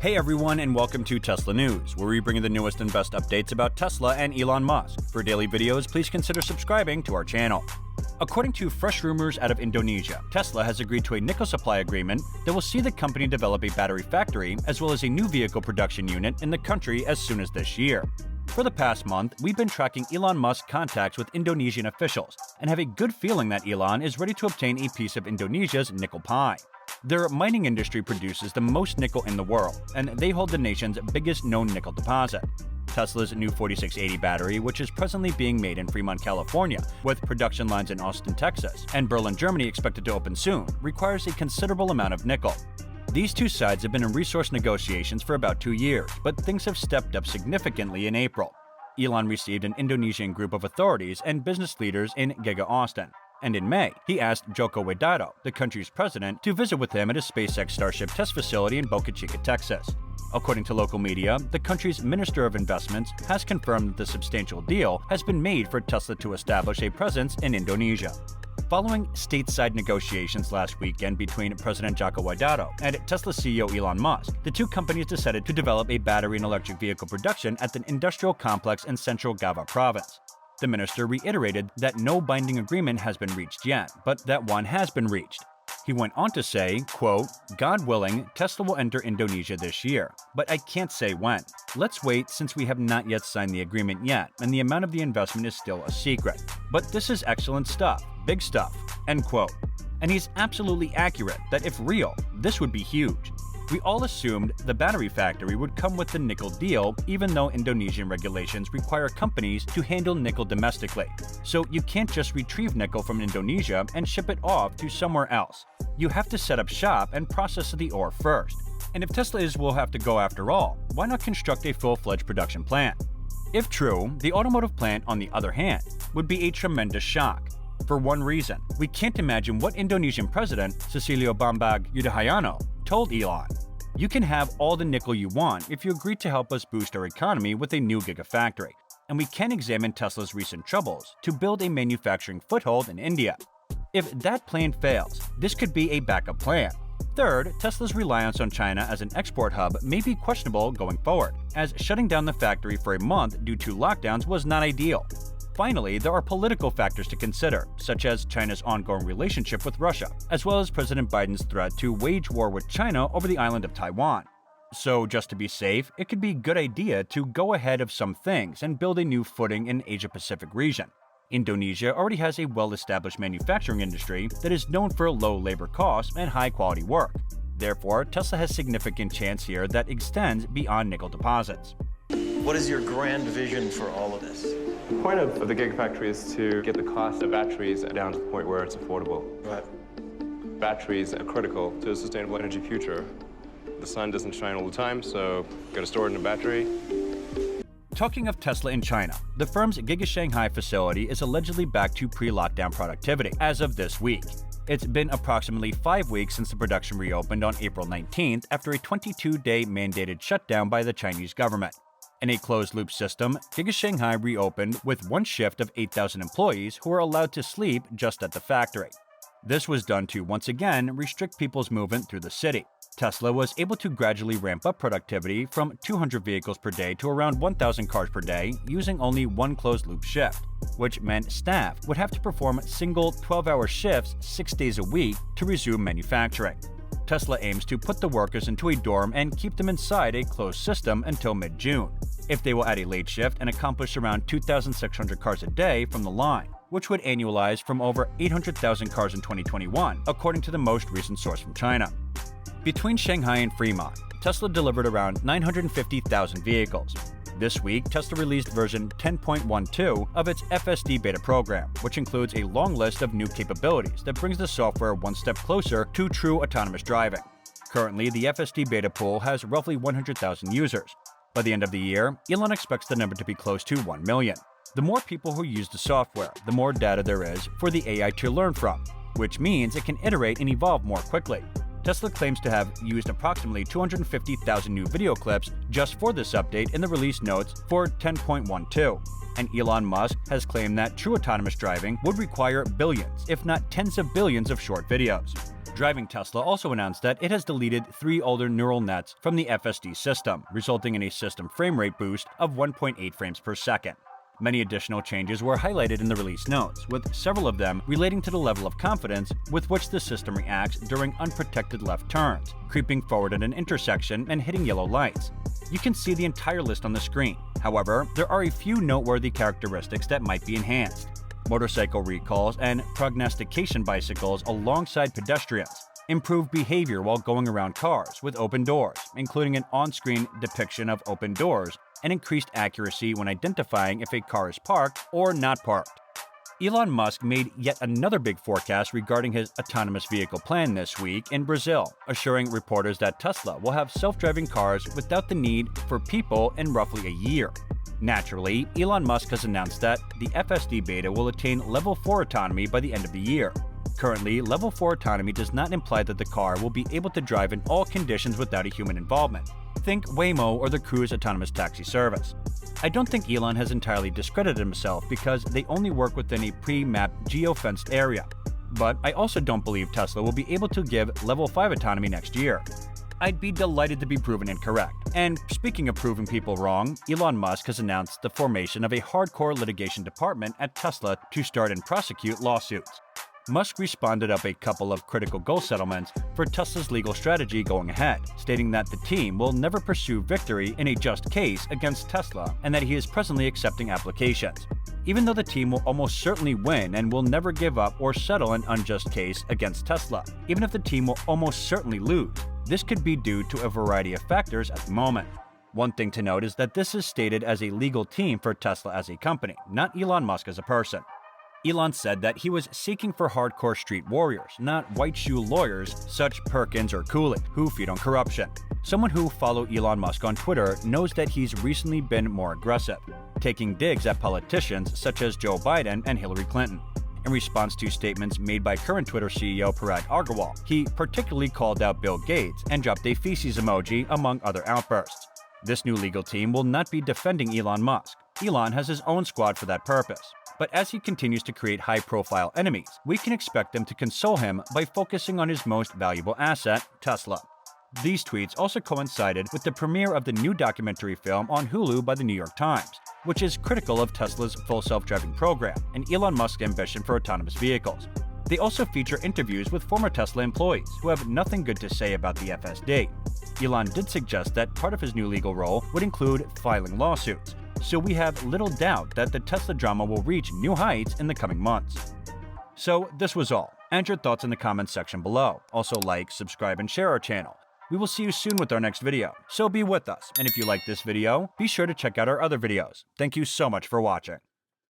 Hey everyone, and welcome to Tesla News, where we bring you the newest and best updates about Tesla and Elon Musk. For daily videos, please consider subscribing to our channel. According to fresh rumors out of Indonesia, Tesla has agreed to a nickel supply agreement that will see the company develop a battery factory as well as a new vehicle production unit in the country as soon as this year. For the past month, we've been tracking Elon Musk's contacts with Indonesian officials and have a good feeling that Elon is ready to obtain a piece of Indonesia's nickel pie. Their mining industry produces the most nickel in the world, and they hold the nation's biggest known nickel deposit. Tesla's new 4680 battery, which is presently being made in Fremont, California, with production lines in Austin, Texas, and Berlin, Germany expected to open soon, requires a considerable amount of nickel. These two sides have been in resource negotiations for about 2 years, but things have stepped up significantly in April. Elon received an Indonesian group of authorities and business leaders in Giga, Austin. And in May, he asked Joko Widodo, the country's president, to visit with him at his SpaceX Starship test facility in Boca Chica, Texas. According to local media, the country's Minister of Investments has confirmed that the substantial deal has been made for Tesla to establish a presence in Indonesia. Following stateside negotiations last weekend between President Joko Widodo and Tesla CEO Elon Musk, the two companies decided to develop a battery and electric vehicle production at the industrial complex in central Java province. The minister reiterated that no binding agreement has been reached yet, but that one has been reached. He went on to say, quote, "God willing, Tesla will enter Indonesia this year, but I can't say when. Let's wait since we have not yet signed the agreement yet, and the amount of the investment is still a secret. But this is excellent stuff, big stuff," end quote. And he's absolutely accurate that if real, this would be huge. We all assumed the battery factory would come with the nickel deal, even though Indonesian regulations require companies to handle nickel domestically. So you can't just retrieve nickel from Indonesia and ship it off to somewhere else. You have to set up shop and process the ore first. And if Tesla will have to go after all, why not construct a full-fledged production plant? If true, the automotive plant, on the other hand, would be a tremendous shock. For one reason, we can't imagine what Indonesian President Susilo Bambang Yudhoyono told Elon. "You can have all the nickel you want if you agree to help us boost our economy with a new Gigafactory, and we can examine Tesla's recent troubles to build a manufacturing foothold in India." If that plan fails, this could be a backup plan. Third, Tesla's reliance on China as an export hub may be questionable going forward, as shutting down the factory for a month due to lockdowns was not ideal. Finally, there are political factors to consider, such as China's ongoing relationship with Russia, as well as President Biden's threat to wage war with China over the island of Taiwan. So, just to be safe, it could be a good idea to go ahead of some things and build a new footing in the Asia-Pacific region. Indonesia already has a well-established manufacturing industry that is known for low labor costs and high-quality work. Therefore, Tesla has significant chance here that extends beyond nickel deposits. What is your grand vision for all of this? The point of the Gigafactory is to get the cost of batteries down to the point where it's affordable. Right. Batteries are critical to a sustainable energy future. The sun doesn't shine all the time, so you gotta store it in a battery. Talking of Tesla in China, the firm's Giga Shanghai facility is allegedly back to pre-lockdown productivity as of this week. It's been approximately 5 weeks since the production reopened on April 19th after a 22-day mandated shutdown by the Chinese government. In a closed-loop system, Giga Shanghai reopened with one shift of 8,000 employees who were allowed to sleep just at the factory. This was done to once again restrict people's movement through the city. Tesla was able to gradually ramp up productivity from 200 vehicles per day to around 1,000 cars per day using only one closed-loop shift, which meant staff would have to perform single 12-hour shifts 6 days a week to resume manufacturing. Tesla aims to put the workers into a dorm and keep them inside a closed system until mid-June. If they will add a late shift and accomplish around 2,600 cars a day from the line, which would annualize from over 800,000 cars in 2021, according to the most recent source from China. Between Shanghai and Fremont, Tesla delivered around 950,000 vehicles. This week, Tesla released version 10.12 of its FSD beta program, which includes a long list of new capabilities that brings the software one step closer to true autonomous driving. Currently, the FSD beta pool has roughly 100,000 users. By the end of the year, Elon expects the number to be close to 1 million. The more people who use the software, the more data there is for the AI to learn from, which means it can iterate and evolve more quickly. Tesla claims to have used approximately 250,000 new video clips just for this update in the release notes for 10.12, and Elon Musk has claimed that true autonomous driving would require billions, if not tens of billions of short videos. Driving Tesla also announced that it has deleted 3 older neural nets from the FSD system, resulting in a system frame rate boost of 1.8 frames per second. Many additional changes were highlighted in the release notes, with several of them relating to the level of confidence with which the system reacts during unprotected left turns, creeping forward at an intersection and hitting yellow lights. You can see the entire list on the screen. However, there are a few noteworthy characteristics that might be enhanced. Motorcycle recalls and prognostication bicycles alongside pedestrians, improved behavior while going around cars with open doors, including an on-screen depiction of open doors, and increased accuracy when identifying if a car is parked or not parked. Elon Musk made yet another big forecast regarding his autonomous vehicle plan this week in Brazil, assuring reporters that Tesla will have self-driving cars without the need for people in roughly a year. Naturally, Elon Musk has announced that the FSD beta will attain Level 4 autonomy by the end of the year. Currently, Level 4 autonomy does not imply that the car will be able to drive in all conditions without a human involvement. Think Waymo or the Cruise autonomous taxi service. I don't think Elon has entirely discredited himself because they only work within a pre-mapped geo-fenced area. But I also don't believe Tesla will be able to give Level 5 autonomy next year. I'd be delighted to be proven incorrect. And speaking of proving people wrong, Elon Musk has announced the formation of a hardcore litigation department at Tesla to start and prosecute lawsuits. Musk responded up a couple of critical goal settlements for Tesla's legal strategy going ahead, stating that the team will never pursue victory in a just case against Tesla and that he is presently accepting applications. Even though the team will almost certainly win and will never give up or settle an unjust case against Tesla, even if the team will almost certainly lose, this could be due to a variety of factors at the moment. One thing to note is that this is stated as a legal team for Tesla as a company, not Elon Musk as a person. Elon said that he was seeking for hardcore street warriors, not white shoe lawyers such Perkins or Cooley, who feed on corruption. Someone who follows Elon Musk on Twitter knows that he's recently been more aggressive, taking digs at politicians such as Joe Biden and Hillary Clinton. In response to statements made by current Twitter CEO Parag Agrawal, he particularly called out Bill Gates and dropped a feces emoji among other outbursts. This new legal team will not be defending Elon Musk. Elon has his own squad for that purpose. But as he continues to create high-profile enemies, we can expect them to console him by focusing on his most valuable asset, Tesla. These tweets also coincided with the premiere of the new documentary film on Hulu by the New York Times, which is critical of Tesla's full self-driving program and Elon Musk's ambition for autonomous vehicles. They also feature interviews with former Tesla employees who have nothing good to say about the FSD. Elon did suggest that part of his new legal role would include filing lawsuits, so we have little doubt that the Tesla drama will reach new heights in the coming months. So this was all. Add your thoughts in the comments section below. Also like, subscribe, and share our channel. We will see you soon with our next video, so be with us. And if you like this video, be sure to check out our other videos. Thank you so much for watching.